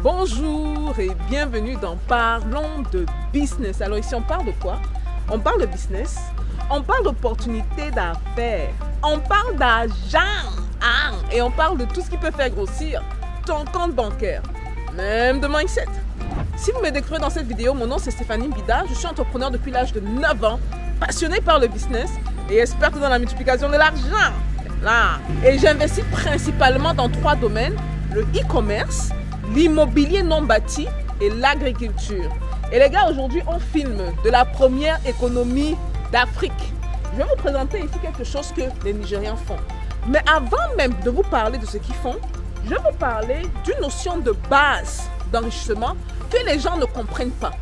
Bonjour et bienvenue dans Parlons de business. Alors ici on parle de quoi? On parle de business, on parle d'opportunités d'affaires, on parle d'argent et on parle de tout ce qui peut faire grossir ton compte bancaire, même de mindset. Si vous me découvrez dans cette vidéo, mon nom c'est Stéphanie Mbida, je suis entrepreneur depuis l'âge de 9 ans, passionnée par le business et experte dans la multiplication de l'argent. Et j'investis principalement dans 3 domaines, le e-commerce, l'immobilier non bâti et l'agriculture. Et les gars, aujourd'hui, on filme de la première économie d'Afrique. Je vais vous présenter ici quelque chose que les Nigériens font. Mais avant même de vous parler de ce qu'ils font, je vais vous parler d'une notion de base d'enrichissement que les gens ne comprennent pas.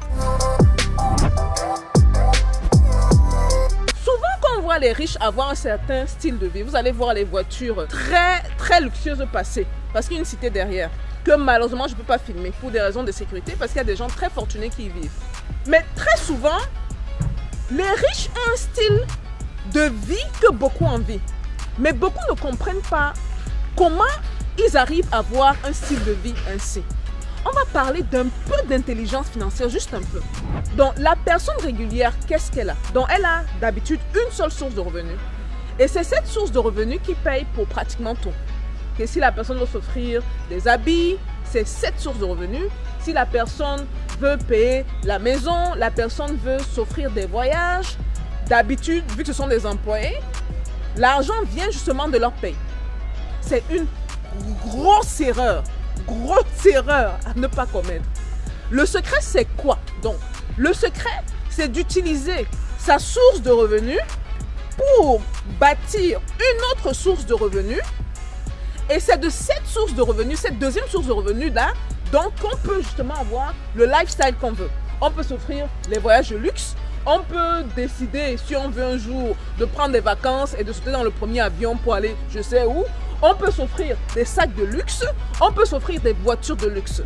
Souvent, quand on voit les riches avoir un certain style de vie, vous allez voir les voitures très luxueuses passer, parce qu'il y a une cité derrière, que malheureusement je ne peux pas filmer pour des raisons de sécurité, parce qu'il y a des gens très fortunés qui y vivent. Mais très souvent, les riches ont un style de vie que beaucoup envient. Mais beaucoup ne comprennent pas comment ils arrivent à avoir un style de vie ainsi. On va parler d'un peu d'intelligence financière, juste un peu. Donc la personne régulière, qu'est-ce qu'elle a? Donc elle a d'habitude une seule source de revenus. Et c'est cette source de revenus qui paye pour pratiquement tout. Et si la personne veut s'offrir des habits, c'est cette source de revenus. Si la personne veut payer la maison, la personne veut s'offrir des voyages, d'habitude, vu que ce sont des employés, l'argent vient justement de leur paye. C'est une grosse erreur à ne pas commettre. Le secret, c'est quoi? Donc, le secret, c'est d'utiliser sa source de revenus pour bâtir une autre source de revenus. Et c'est de cette source de revenus, cette deuxième source de revenus là, donc on peut justement avoir le lifestyle qu'on veut. On peut s'offrir les voyages de luxe, on peut décider si on veut un jour de prendre des vacances et de sauter dans le premier avion pour aller je sais où. On peut s'offrir des sacs de luxe, on peut s'offrir des voitures de luxe.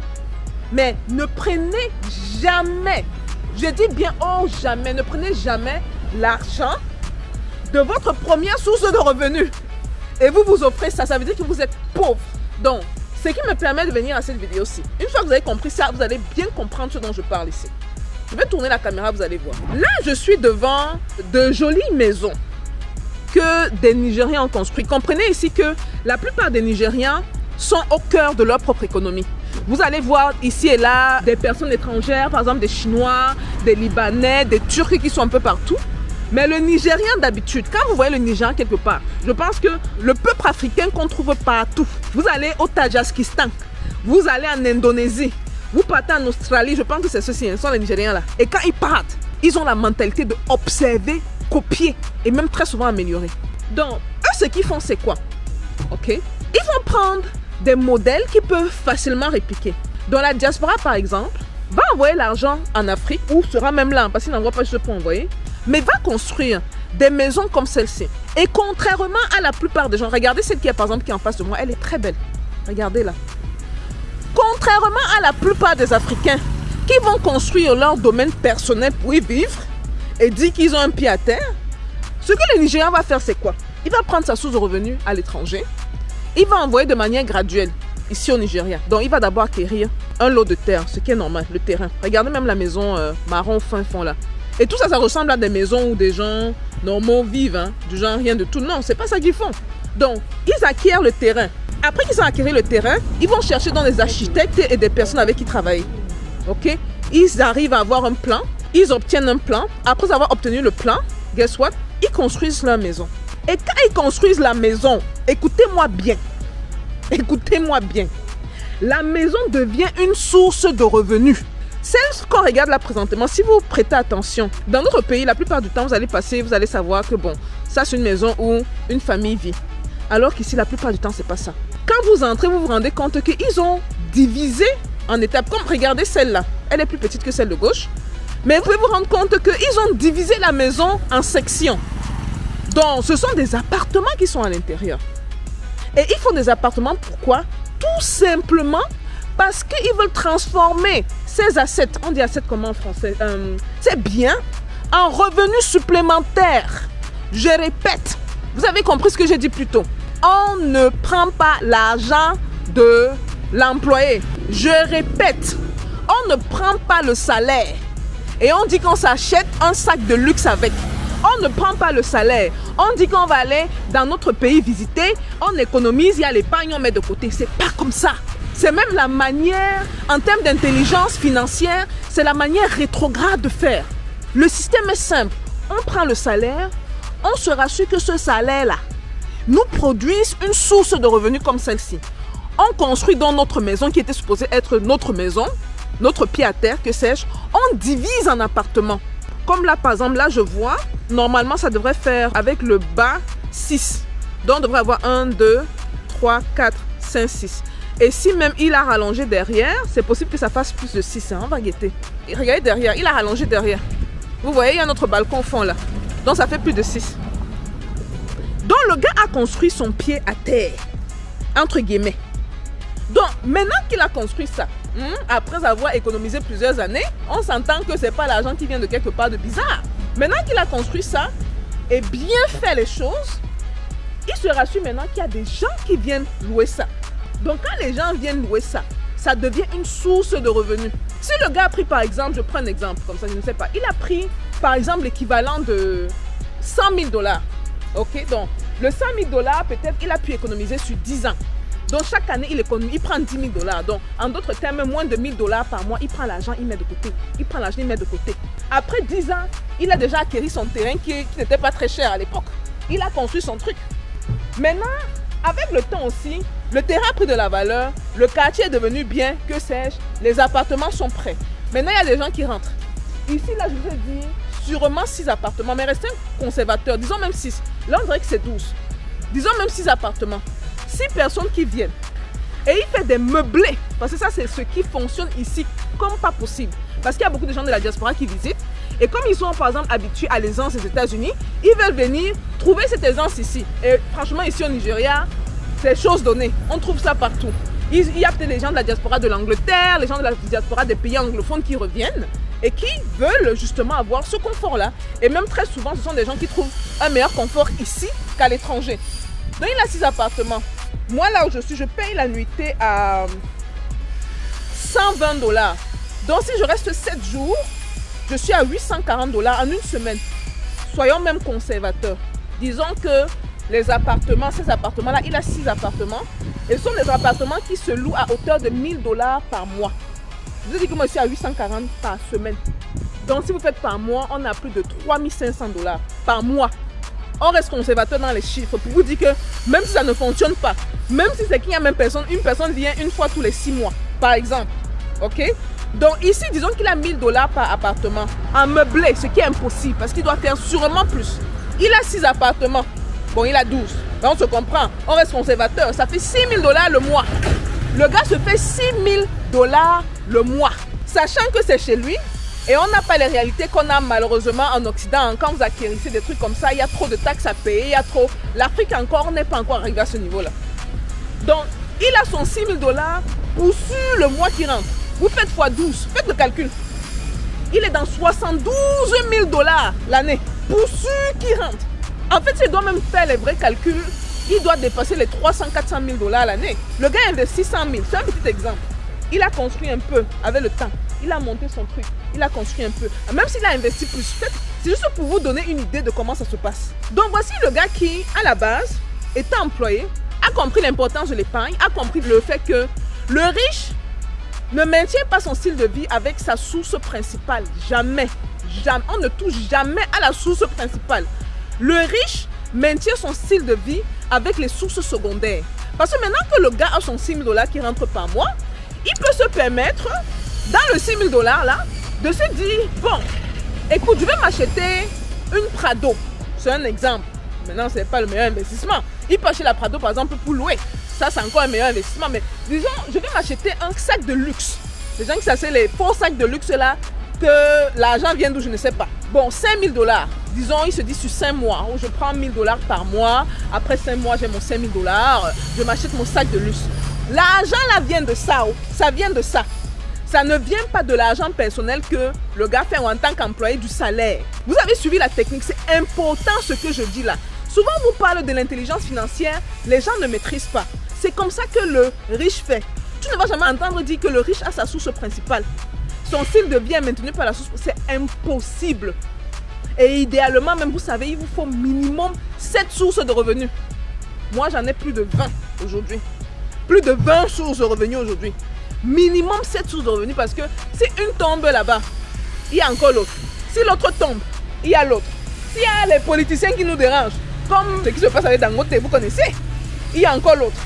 Mais ne prenez jamais, je dis bien oh jamais, ne prenez jamais l'argent de votre première source de revenus. Et vous vous offrez ça, ça veut dire que vous êtes pauvre. Donc, ce qui me permet de venir à cette vidéo-ci. Une fois que vous avez compris ça, vous allez bien comprendre ce dont je parle ici. Je vais tourner la caméra, vous allez voir. Là, je suis devant de jolies maisons que des Nigériens ont construites. Comprenez ici que la plupart des Nigériens sont au cœur de leur propre économie. Vous allez voir ici et là des personnes étrangères, par exemple des Chinois, des Libanais, des Turcs qui sont un peu partout. Mais le Nigérien d'habitude, quand vous voyez le Nigérien quelque part, je pense que le peuple africain qu'on trouve partout, vous allez au Tadjikistan, vous allez en Indonésie, vous partez en Australie, je pense que c'est ceux-ci, ce sont les Nigériens là. Et quand ils partent, ils ont la mentalité de observer, copier et même très souvent améliorer. Donc, eux, ce qu'ils font, c'est quoi? Ok? Ils vont prendre des modèles qu'ils peuvent facilement répliquer. Dans la diaspora, par exemple, va envoyer l'argent en Afrique, ou sera même là, parce qu'il n'envoie pas juste pour envoyer, mais va construire des maisons comme celle-ci. Et contrairement à la plupart des gens, regardez celle qui est par exemple qui est en face de moi, elle est très belle. Regardez là. Contrairement à la plupart des Africains qui vont construire leur domaine personnel pour y vivre et dire qu'ils ont un pied à terre, ce que le Nigérian va faire, c'est quoi? Il va prendre sa source de revenus à l'étranger. Il va envoyer de manière graduelle ici au Nigeria. Donc il va d'abord acquérir un lot de terre, ce qui est normal, le terrain. Regardez même la maison marron fin fond là. Et tout ça, ça ressemble à des maisons où des gens normaux vivent, hein, du genre rien de tout. Non, c'est pas ça qu'ils font. Donc, ils acquièrent le terrain. Après qu'ils ont acquis le terrain, ils vont chercher dans des architectes et des personnes avec qui travailler. Ok? Ils arrivent à avoir un plan, ils obtiennent un plan. Après avoir obtenu le plan, guess what? Ils construisent leur maison. Et quand ils construisent la maison, écoutez-moi bien. Écoutez-moi bien. La maison devient une source de revenus. Celle qu'on regarde là présentement, si vous prêtez attention, dans notre pays, la plupart du temps, vous allez passer, vous allez savoir que bon, ça c'est une maison où une famille vit. Alors qu'ici, la plupart du temps, c'est pas ça. Quand vous entrez, vous vous rendez compte qu'ils ont divisé en étapes. Comme regardez celle-là, elle est plus petite que celle de gauche. Mais vous pouvez vous rendre compte qu'ils ont divisé la maison en sections. Donc, ce sont des appartements qui sont à l'intérieur. Et ils font des appartements, pourquoi? Tout simplement parce qu'ils veulent transformer ces assets, on dit assets comment en français, c'est bien, en revenus supplémentaires. Je répète, vous avez compris ce que j'ai dit plus tôt. On ne prend pas l'argent de l'employé. Je répète, on ne prend pas le salaire et on dit qu'on s'achète un sac de luxe avec. On ne prend pas le salaire. On dit qu'on va aller dans notre pays visiter, on économise, il y a l'épargne, on met de côté. C'est pas comme ça. C'est même la manière, en termes d'intelligence financière, c'est la manière rétrograde de faire. Le système est simple. On prend le salaire, on se rassure que ce salaire-là nous produise une source de revenus comme celle-ci. On construit dans notre maison qui était supposée être notre maison, notre pied à terre, que sais-je, on divise en appartements. Comme là, par exemple, là, je vois, normalement, ça devrait faire avec le bas 6. Donc, on devrait avoir 1, 2, 3, 4, 5, 6. Et si même il a rallongé derrière, c'est possible que ça fasse plus de 6. Hein, on va guetter. Et regardez derrière, il a rallongé derrière. Vous voyez, il y a notre balcon au fond là. Donc, ça fait plus de 6. Donc, le gars a construit son pied à terre, entre guillemets. Donc, maintenant qu'il a construit ça, après avoir économisé plusieurs années, on s'entend que ce n'est pas l'argent qui vient de quelque part de bizarre. Maintenant qu'il a construit ça et bien fait les choses, il se rassure maintenant qu'il y a des gens qui viennent louer ça. Donc, quand les gens viennent louer ça, ça devient une source de revenus. Si le gars a pris, par exemple, je prends un exemple, comme ça, je ne sais pas, il a pris, par exemple, l'équivalent de 100 000 $. Ok, donc, le 100 000 $, peut-être, il a pu économiser sur 10 ans. Donc, chaque année, il prend 10 000 $. Donc, en d'autres termes, moins de 1 000 $ par mois, il prend l'argent, il met de côté. Il prend l'argent, il met de côté. Après 10 ans, il a déjà acquis son terrain qui n'était pas très cher à l'époque. Il a construit son truc. Maintenant, avec le temps aussi, le terrain a pris de la valeur, le quartier est devenu bien, que sais-je, les appartements sont prêts. Maintenant, il y a des gens qui rentrent. Ici, là, je vous ai dit, sûrement 6 appartements, mais restez conservateur, disons même 6. Là, on dirait que c'est 12. Disons même 6 appartements. 6 personnes qui viennent. Et il fait des meublés. Parce que ça, c'est ce qui fonctionne ici comme pas possible. Parce qu'il y a beaucoup de gens de la diaspora qui visitent. Et comme ils sont, par exemple, habitués à l'aisance des États-Unis, ils veulent venir trouver cette aisance ici. Et franchement, ici au Nigeria, c'est chose donnée. On trouve ça partout. Il y a peut-être des gens de la diaspora de l'Angleterre, les gens de la diaspora des pays anglophones qui reviennent et qui veulent justement avoir ce confort-là. Et même très souvent, ce sont des gens qui trouvent un meilleur confort ici qu'à l'étranger. Donc, il a 6 appartements. Moi, là où je suis, je paye la nuitée à 120 $. Donc, si je reste 7 jours, je suis à 840 $ en une semaine. Soyons même conservateurs. Disons que les appartements, ces appartements-là, il a 6 appartements. Et ce sont des appartements qui se louent à hauteur de 1 000 $ par mois. Je vous ai dit que moi, je suis à 840 $ par semaine. Donc, si vous faites par mois, on a plus de 3 500 $ par mois. On reste conservateur dans les chiffres pour vous dire que même si ça ne fonctionne pas, même si c'est qu'il y a même personne, une personne vient une fois tous les 6 mois, par exemple. Ok? Donc ici, disons qu'il a 1 000 $ par appartement en meublé, ce qui est impossible parce qu'il doit faire sûrement plus. Il a 6 appartements. Bon, il a 12. Ben, on se comprend. On reste conservateur. Ça fait 6 000 $ le mois. Le gars se fait 6 000 $ le mois. Sachant que c'est chez lui. Et on n'a pas les réalités qu'on a malheureusement en Occident. Quand vous acquérissez des trucs comme ça, il y a trop de taxes à payer, il y a trop... L'Afrique encore n'est pas encore arrivée à ce niveau-là. Donc, il a son 6 000 $ pour sur le mois qui rentre. Vous faites x12, faites le calcul. Il est dans 72 000 $ l'année pour ceux qui rentrent. En fait, s'il doit même faire les vrais calculs, il doit dépasser les 300-400 000 $ l'année. Le gars investit 100 000, c'est un petit exemple. Il a construit un peu avec le temps. Il a monté son truc. Il a construit un peu. Même s'il a investi plus, c'est juste pour vous donner une idée de comment ça se passe. Donc voici le gars qui, à la base, était employé, a compris l'importance de l'épargne, a compris le fait que le riche ne maintient pas son style de vie avec sa source principale. Jamais. Jamais. On ne touche jamais à la source principale. Le riche maintient son style de vie avec les sources secondaires. Parce que maintenant que le gars a son 6 000 $ qui rentre par mois, il peut se permettre, dans le 6 000 $ là, de se dire, bon, écoute, je vais m'acheter une Prado. C'est un exemple. Maintenant, ce n'est pas le meilleur investissement. Il peut acheter la Prado, par exemple, pour louer. Ça, c'est encore un meilleur investissement. Mais disons, je vais m'acheter un sac de luxe. Les gens qui s'achètent les faux sacs de luxe là, que l'argent vient d'où, je ne sais pas. Bon, 5 000 $. Disons, il se dit sur 5 mois, où je prends 1 000 $ par mois. Après 5 mois, j'ai mon 5 000 $. Je m'achète mon sac de luxe. L'argent là vient de ça. Ça vient de ça. Ça ne vient pas de l'argent personnel que le gars fait en tant qu'employé du salaire. Vous avez suivi la technique, c'est important ce que je dis là. Souvent, on vous parle de l'intelligence financière, les gens ne maîtrisent pas. C'est comme ça que le riche fait. Tu ne vas jamais entendre dire que le riche a sa source principale. Son style de vie est maintenu par la source. C'est impossible. Et idéalement, même vous savez, il vous faut minimum 7 sources de revenus. Moi, j'en ai plus de 20 aujourd'hui. Plus de 20 sources de revenus aujourd'hui. Minimum 7 sources de revenus parce que si une tombe là-bas, il y a encore l'autre. Si l'autre tombe, il y a l'autre. S'il y a les politiciens qui nous dérangent, comme ce qui se passe avec Dangote, vous connaissez, il y a encore l'autre.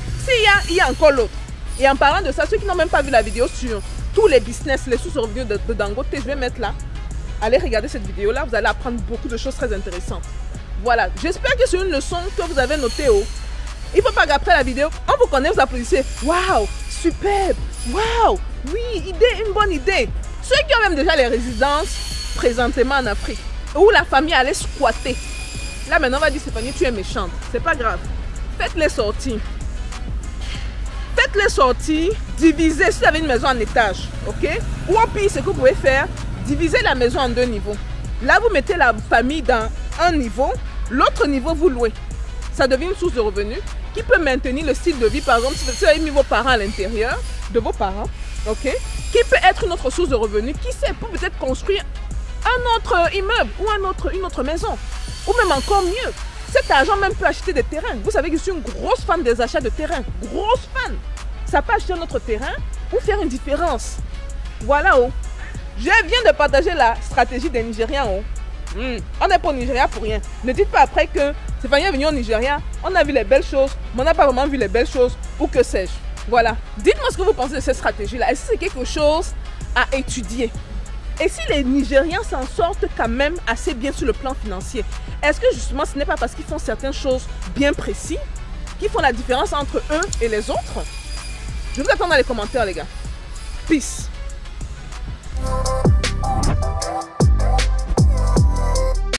Il y a encore l'autre. Et en parlant de ça, ceux qui n'ont même pas vu la vidéo sur tous les business, les sources de revenus de Dangote, je vais mettre là. Allez regarder cette vidéo-là, vous allez apprendre beaucoup de choses très intéressantes. Voilà, j'espère que c'est une leçon que vous avez notée. Il ne faut pas qu'après la vidéo, on vous connaît, vous applaudissez. Waouh, superbe, waouh, oui, idée, une bonne idée. Ceux qui ont même déjà les résidences présentement en Afrique, où la famille allait squatter. Là maintenant on va dire, Stéphanie, tu es méchante. C'est pas grave. Faites-les sortir. Faites-les sortir, divisez si vous avez une maison en étage, ok? Ou au pire, ce que vous pouvez faire, divisez la maison en 2 niveaux. Là, vous mettez la famille dans un niveau, l'autre niveau, vous louez. Ça devient une source de revenus qui peut maintenir le style de vie. Par exemple, si vous avez mis vos parents à l'intérieur de vos parents, ok? Qui peut être une autre source de revenus, qui sait, pour peut-être construire un autre immeuble ou une autre maison. Ou même encore mieux, cet argent même peut acheter des terrains. Vous savez que je suis une grosse fan des achats de terrains. Grosse fan. Ça peut acheter notre terrain ou faire une différence. Voilà. Je viens de partager la stratégie des Nigérians. On n'est pas au Nigeria pour rien. Ne dites pas après que Stéphanie est venue au Nigeria, on a vu les belles choses, mais on n'a pas vraiment vu les belles choses, ou que sais-je. Voilà. Dites-moi ce que vous pensez de cette stratégie-là. Est-ce que c'est quelque chose à étudier? Et si les Nigérians s'en sortent quand même assez bien sur le plan financier, est-ce que justement ce n'est pas parce qu'ils font certaines choses bien précises qui font la différence entre eux et les autres? Je vous attends dans les commentaires, les gars. Peace.